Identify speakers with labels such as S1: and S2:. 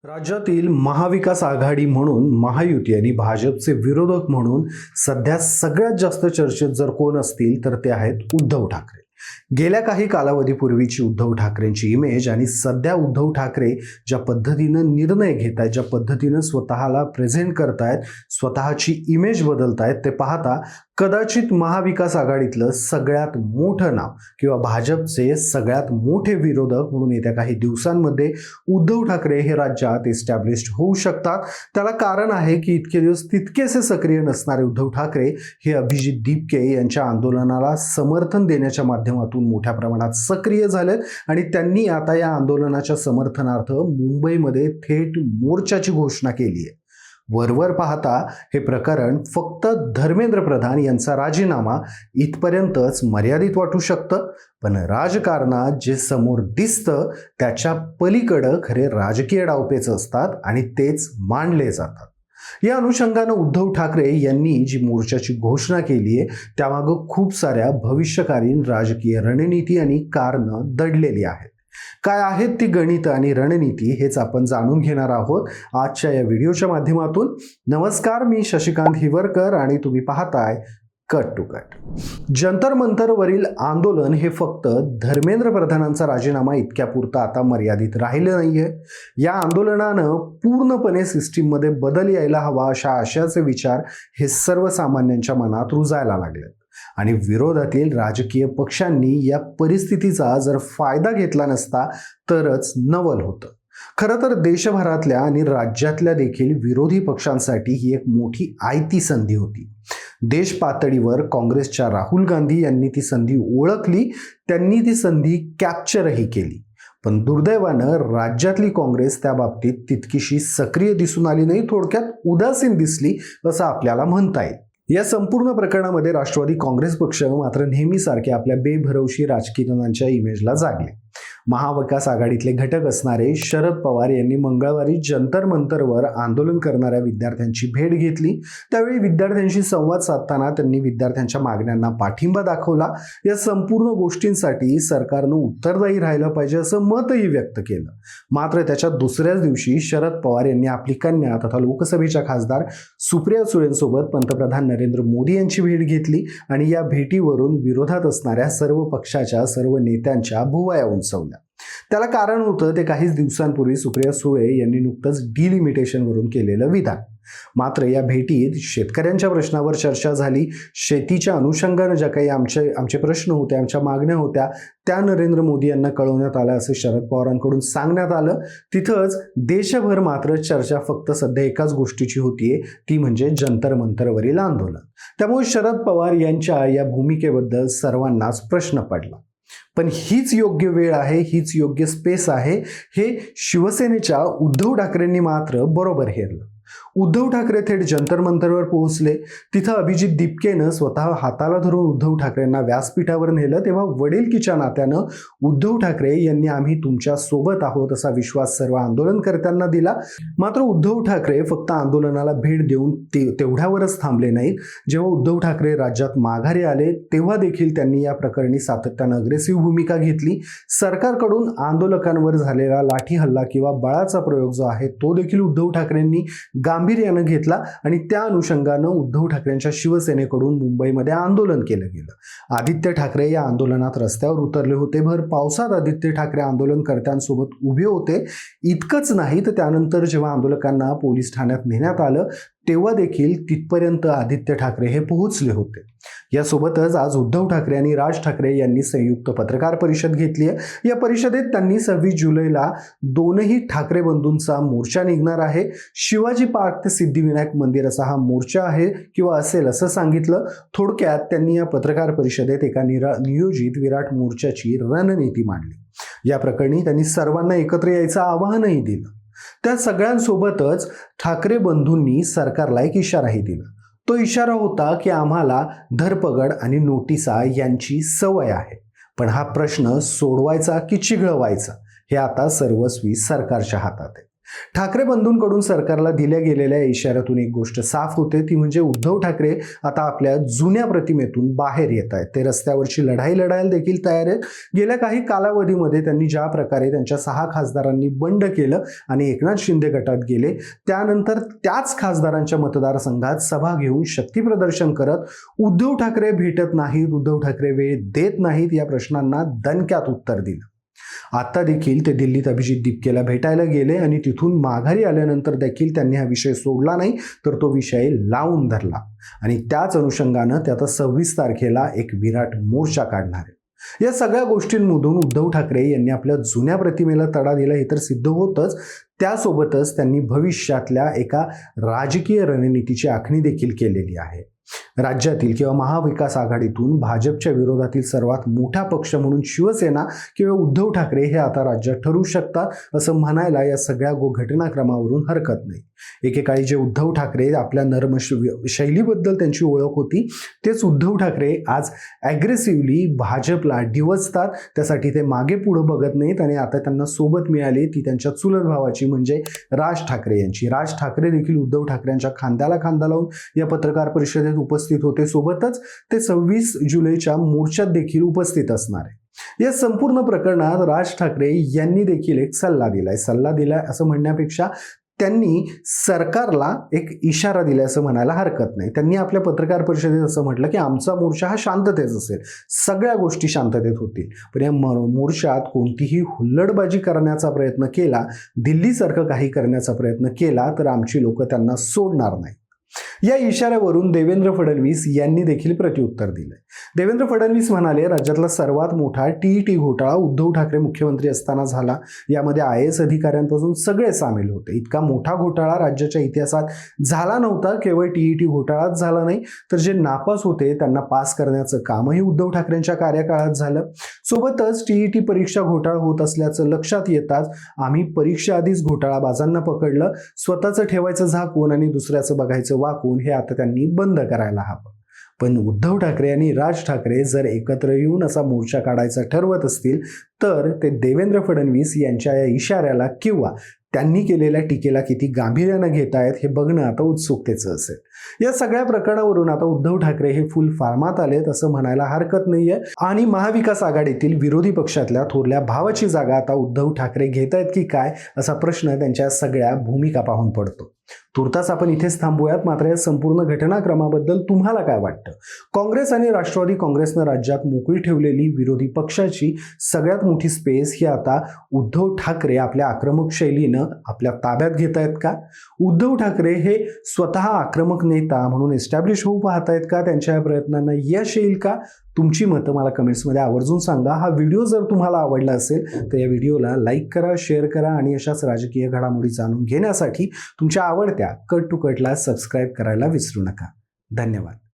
S1: राज्यातील महाविकास आघाडी म्हणून महायुती आणि भाजपचे विरोधक म्हणून सध्या सगळ्यात जास्त चर्चेत जर कोण असतील तर ते आहेत उद्धव ठाकरे। गेल्या काही कालावधीपूर्वीची उद्धव ठाकरेंची इमेज आणि सध्या उद्धव ठाकरे ज्या पद्धतीनं निर्णय घेत आहेत, ज्या पद्धतीनं स्वतःला प्रेझेंट करतायत, स्वतःची इमेज बदलतायत, ते पाहता कदाचित महाविकास आघाडीतलं सगळ्यात मोठं नाव किंवा भाजपचे सगळ्यात मोठे विरोधक म्हणून येत्या काही दिवसांमध्ये उद्धव ठाकरे हे राज्यात एस्टॅब्लिश्ड होऊ शकतात। त्याला कारण आहे की इतके दिवस तितकेसे सक्रिय नसणारे उद्धव ठाकरे हे अभिजित दीपके यांच्या आंदोलनाला समर्थन देण्याच्या माध्यमातून मोठ्या प्रमाणात सक्रिय झालेत आणि त्यांनी आता या आंदोलनाच्या समर्थनार्थ मुंबईमध्ये थेट मोर्चाची घोषणा केली आहे। वरवर पाहता हे प्रकरण फक्त धर्मेंद्र प्रधान यांचा राजीनामा इथपर्यंतच मर्यादित वाटू शकतं, पण राजकारणात जे समोर दिसतं त्याच्या पलीकडं खरे राजकीय डावपेच असतात आणि तेच मांडले जातात। या अनुषंगानं उद्धव ठाकरे यांनी जी मोर्चाची घोषणा केली आहे त्यामागं खूप साऱ्या भविष्यकालीन राजकीय रणनीती आणि कारणं दडलेली आहेत। काय आहेत ती गणित आणि रणनीती हेच आपण जाणून घेणार आहोत आजच्या या व्हिडिओच्या माध्यमातून। नमस्कार, मी शशिकांत हिवरकर आणि तुम्ही पाहताय कट टू कट। जंतर मंतरवरील आंदोलन हे फक्त धर्मेंद्र प्रधानांचा राजीनामा इतक्यापुरता आता मर्यादित राहिलं नाहीये। या आंदोलनानं पूर्णपणे सिस्टीममध्ये बदल यायला हवा अशा आशयाचे विचार हे सर्वसामान्यांच्या मनात रुजायला लागले आणि विरोधातील राजकीय पक्षांनी या परिस्थितीचा जर फायदा घेतला नसता तरच नवल होतं। खरं तर देशभरातल्या आणि राज्यातल्या देखील विरोधी पक्षांसाठी ही एक मोठी आयती संधी होती। देश पातळीवर काँग्रेसच्या राहुल गांधी यांनी ती संधी ओळखली, त्यांनी ती संधी कॅप्चरही केली, पण दुर्दैवानं राज्यातली काँग्रेस त्या बाबतीत तितकीशी सक्रिय दिसून आली नाही, थोडक्यात उदासीन दिसली असं आपल्याला म्हणता येईल। या संपूर्ण प्रकरणामध्ये राष्ट्रवादी काँग्रेस पक्ष मात्र नेहमीसारखे आपल्या बेभरवशी राजकारण्यांच्या इमेजला जागले। महाविकास आघाडीतले घटक असणारे शरद पवार यांनी मंगळवारी जंतर मंतरवर आंदोलन करणाऱ्या विद्यार्थ्यांची भेट घेतली। त्यावेळी विद्यार्थ्यांशी संवाद साधताना त्यांनी विद्यार्थ्यांच्या मागण्यांना पाठिंबा दाखवला। या संपूर्ण गोष्टींसाठी सरकारनं उत्तरदायी राहिलं पाहिजे असं मतही व्यक्त केलं। मात्र त्याच्या दुसऱ्याच दिवशी शरद पवार यांनी आपली कन्या तथा लोकसभेच्या खासदार सुप्रिया सुळेंसोबत पंतप्रधान नरेंद्र मोदी यांची भेट घेतली आणि या भेटीवरून विरोधात असणाऱ्या सर्व पक्षाच्या सर्व नेत्यांच्या भुवया उंचावल्या। त्याला कारण होतं ते काहीच दिवसांपूर्वी सुप्रिया सुळे यांनी नुकतंच डिलिमिटेशनवरून केलेलं विधान। मात्र या भेटीत शेतकऱ्यांच्या प्रश्नावर चर्चा झाली। शेतीच्या अनुषंगानं ज्या काही आमचे प्रश्न होते, आमच्या मागण्या होत्या त्या नरेंद्र मोदी यांना कळवण्यात आलं असं शरद पवारांकडून सांगण्यात आलं। तिथंच देशभर मात्र चर्चा फक्त सध्या एकाच गोष्टीची होतीये, ती म्हणजे जंतर मंतरवरील आंदोलन। त्यामुळे शरद पवार यांच्या या भूमिकेबद्दल सर्वांनाच प्रश्न पडला। पण हीच योग्य वेळ आहे, हीच योग्य स्पेस आहे हे शिवसेनेच्या उद्धव ठाकरेंनी मात्र बरोबर हेरलं। उद्धव ठाकरे थेट जंतर मंतरवर पोहोचले। तिथं अभिजित दीपकेनं स्वतः हाताला धरून उद्धव ठाकरेंना व्यासपीठावर नेलं, तेव्हा वडीलकीच्या नात्यानं उद्धव ठाकरे यांनी आम्ही तुमच्या सोबत आहोत असा विश्वास सर्व आंदोलनकर्त्यांना दिला। मात्र उद्धव ठाकरे फक्त आंदोलनाला भेट देऊन तेवढ्यावरच थांबले नाहीत। जेव्हा उद्धव ठाकरे राज्यात माघारी आले तेव्हा देखील त्यांनी या प्रकरणी सातत्यानं अग्रेसिव्ह भूमिका घेतली। सरकारकडून आंदोलकांवर झालेला लाठी हल्ला किंवा बळाचा प्रयोग जो आहे तो देखील उद्धव ठाकरेंनी गांभीर्यानं घेतला आणि त्या अनुषंगानं उद्धव ठाकरेंच्या शिवसेनेकडून मुंबईमध्ये आंदोलन केलं गेलं। आदित्य ठाकरे या आंदोलनात रस्त्यावर उतरले होते। भर पावसात आदित्य ठाकरे आंदोलनकर्त्यांसोबत उभे होते। इतकंच नाही तर त्यानंतर जेव्हा आंदोलकांना पोलीस ठाण्यात नेण्यात आलं तेव्हा देखील तिथपर्यंत आदित्य ठाकरे हे पोहोचले होते। यासोबतच आज उद्धव ठाकरे आणि राज ठाकरे यांनी संयुक्त पत्रकार परिषद घेतली आहे। या परिषदेत त्यांनी 26 जुलैला दोनही ठाकरे बंधूंचा मोर्चा निघणार आहे। शिवाजी पार्क ते सिद्धिविनायक मंदिर असा हा मोर्चा आहे किंवा असेल असं सांगितलं। थोडक्यात त्यांनी या पत्रकार परिषदेत एका नियोजित विराट मोर्चाची रणनीती मांडली। या प्रकरणी त्यांनी सर्वांना एकत्र यायचं आवाहनही दिलं। त्या सगळ्यांसोबतच ठाकरे बंधूंनी सरकारला एक इशाराही दिला। तो इशारा होता की आम्हाला धरपकड आणि नोटिसा यांची सवय आहे, पण हा प्रश्न सोडवायचा की चिघळवायचा हे आता सर्वस्वी सरकारच्या हातात आहे। ठाकरे बंधूंकडून सरकारला दिल्या गेलेल्या इशाऱ्यातून एक गोष्ट साफ होते, ती म्हणजे उद्धव ठाकरे आता आपल्या जुन्या प्रतिमेतून बाहेर येत आहेत. ते रस्त्यावरची लढाई लढायला देखील तयार आहेत. गेल्या काही कालावधीमध्ये त्यांनी ज्या प्रकारे त्यांच्या 6 खासदारांनी बंड केलं आणि एकनाथ शिंदे गटात गेले, त्यानंतर त्याच खासदारांच्या मतदारसंघात सभा घेऊन शक्ती प्रदर्शन करत उद्धव ठाकरे भेटत नाहीत, उद्धव ठाकरे वेळ देत नाहीत या प्रश्नांना दणक्यात उत्तर दिलं. आता देखील ते दिल्लीत अभिजित दिपकेला भेटायला गेले आणि तिथून माघारी आल्यानंतर देखील त्यांनी हा विषय सोडला नाही, तर तो विषय लावून धरला आणि त्याच अनुषंगानं ते आता 26 तारखेला एक विराट मोर्चा काढणार आहे. या सगळ्या गोष्टींमधून उद्धव ठाकरे यांनी आपल्या जुन्या प्रतिमेला तडा दिला हे तर सिद्ध होतच, त्यासोबतच त्यांनी भविष्यातल्या एका राजकीय रणनीतीची आखणी देखील केलेली आहे. राज्यातील किंवा महाविकास आघाडीतून भाजपच्या विरोधातील सर्वात मोठा पक्ष म्हणून शिवसेना किंवा उद्धव ठाकरे हे आता राज्यात ठरू शकतात असं म्हणायला या सगळ्या घटनाक्रमावरून हरकत नाही. एकेकाळी जे उद्धव ठाकरे आपल्या नर्म शैलीबद्दल त्यांची ओळख होती, तेच उद्धव ठाकरे आज ॲग्रेसिव्हली भाजपला डिवचतात. त्यासाठी ते मागे पुढे बघत नाहीत आणि आता त्यांना सोबत मिळाली ती त्यांच्या चुलत भावाची म्हणजे राज ठाकरे यांची. राज ठाकरे देखील उद्धव ठाकरेंच्या खांद्याला खांदा लावून या पत्रकार परिषदेत उपस्थित होते. सोबतच ते 26 जुलैच्या मोर्चात देखील उपस्थित असणार आहे. या संपूर्ण प्रकरणात राज ठाकरे यांनी देखील एक सल्ला दिलाय असं म्हणण्यापेक्षा त्यांनी सरकारला एक इशारा दिलाय असं म्हणायला हरकत नाही. त्यांनी आपल्या पत्रकार परिषदेत असं म्हटलं की आमचा मोर्चा हा शांततेत असेल, सगळ्या गोष्टी शांततेत होतील, पण या मोर्चात कोणतीही हुल्लडबाजी करण्याचा प्रयत्न केला, दिल्लीसारखं काही करण्याचा प्रयत्न केला तर आमची लोक त्यांना सोडणार नाही. या इशाऱ्यावरून देवेंद्र फडणवीस यांनी देखील प्रत्युत्तर दिले. देवेंद्र फडणवीस म्हणाले, राज्यातला सर्वात मोठा टीईटी घोटाळा उद्धव ठाकरे मुख्यमंत्री असताना झाला. यामध्ये IAS अधिकाऱ्यांपासून सगळे सामील होते. इतका मोठा घोटाळा राज्याच्या इतिहासात झाला नव्हता. केवळ टीईटी घोटाळाच झाला नाही, तर जे नापास होते त्यांना पास करण्याचं कामही उद्धव ठाकरेंच्या कार्यकाळात झालं. सोबतच टीईटी परीक्षा घोटाळा होत असल्याचं लक्षात येताच आम्ही परीक्षा आधीच घोटाळाबाजांना पकडलं. स्वतःचं ठेवायचं झाकून आणि दुसऱ्याचं बघायचं वाकून हे आता त्यांनी बंद करायला हवं. पण उद्धव ठाकरे आणि राज ठाकरे जर एकत्र येऊन असा मोर्चा काढायचा ठरवत असतील तर ते देवेंद्र फडणवीस यांच्या या इशाऱ्याला किंवा त्यांनी केलेल्या टीकेला किती गांभीर्यानं घेत आहेत हे बघणं आता उत्सुकतेचं असेल. या सगळ्या प्रकरणावरून आता उद्धव ठाकरे हे फुल फॉर्मात आलेत असं म्हणायला हरकत नाहीये आणि महाविकास आघाडीतील विरोधी पक्षातल्या थोरल्या भावाची जागा आता उद्धव ठाकरे घेत आहेत की काय असा प्रश्न त्यांच्या सगळ्या भूमिका पाहून पडतो. तुर्तास आपण इथेच थांबूयात. मात्र या संपूर्ण घटनाक्रमाबद्दल तुम्हाला काय वाटतं? काँग्रेस आणि राष्ट्रवादी काँग्रेसनं राज्यात मोकळी ठेवलेली विरोधी पक्षाची सगळ्यात मोठी स्पेस ही आता उद्धव ठाकरे आपल्या आक्रमक शैलीनं आपल्या ताब्यात घेत आहेत का? उद्धव ठाकरे हे स्वतः आक्रमक नेता म्हणून एस्टॅब्लिश होऊ पाहत आहेत का? त्यांच्या या प्रयत्नांना यश येईल का? तुमची मतं मला कमेंट्समध्ये आवर्जून सांगा. हा व्हिडिओ जर तुम्हाला आवडला असेल तर या व्हिडिओला लाईक करा, शेअर करा आणि अशाच राजकीय घडामोडी जाणून घेण्यासाठी तुमच्या आवडत्या कट टू कटला सबस्क्राईब करायला विसरू नका. धन्यवाद.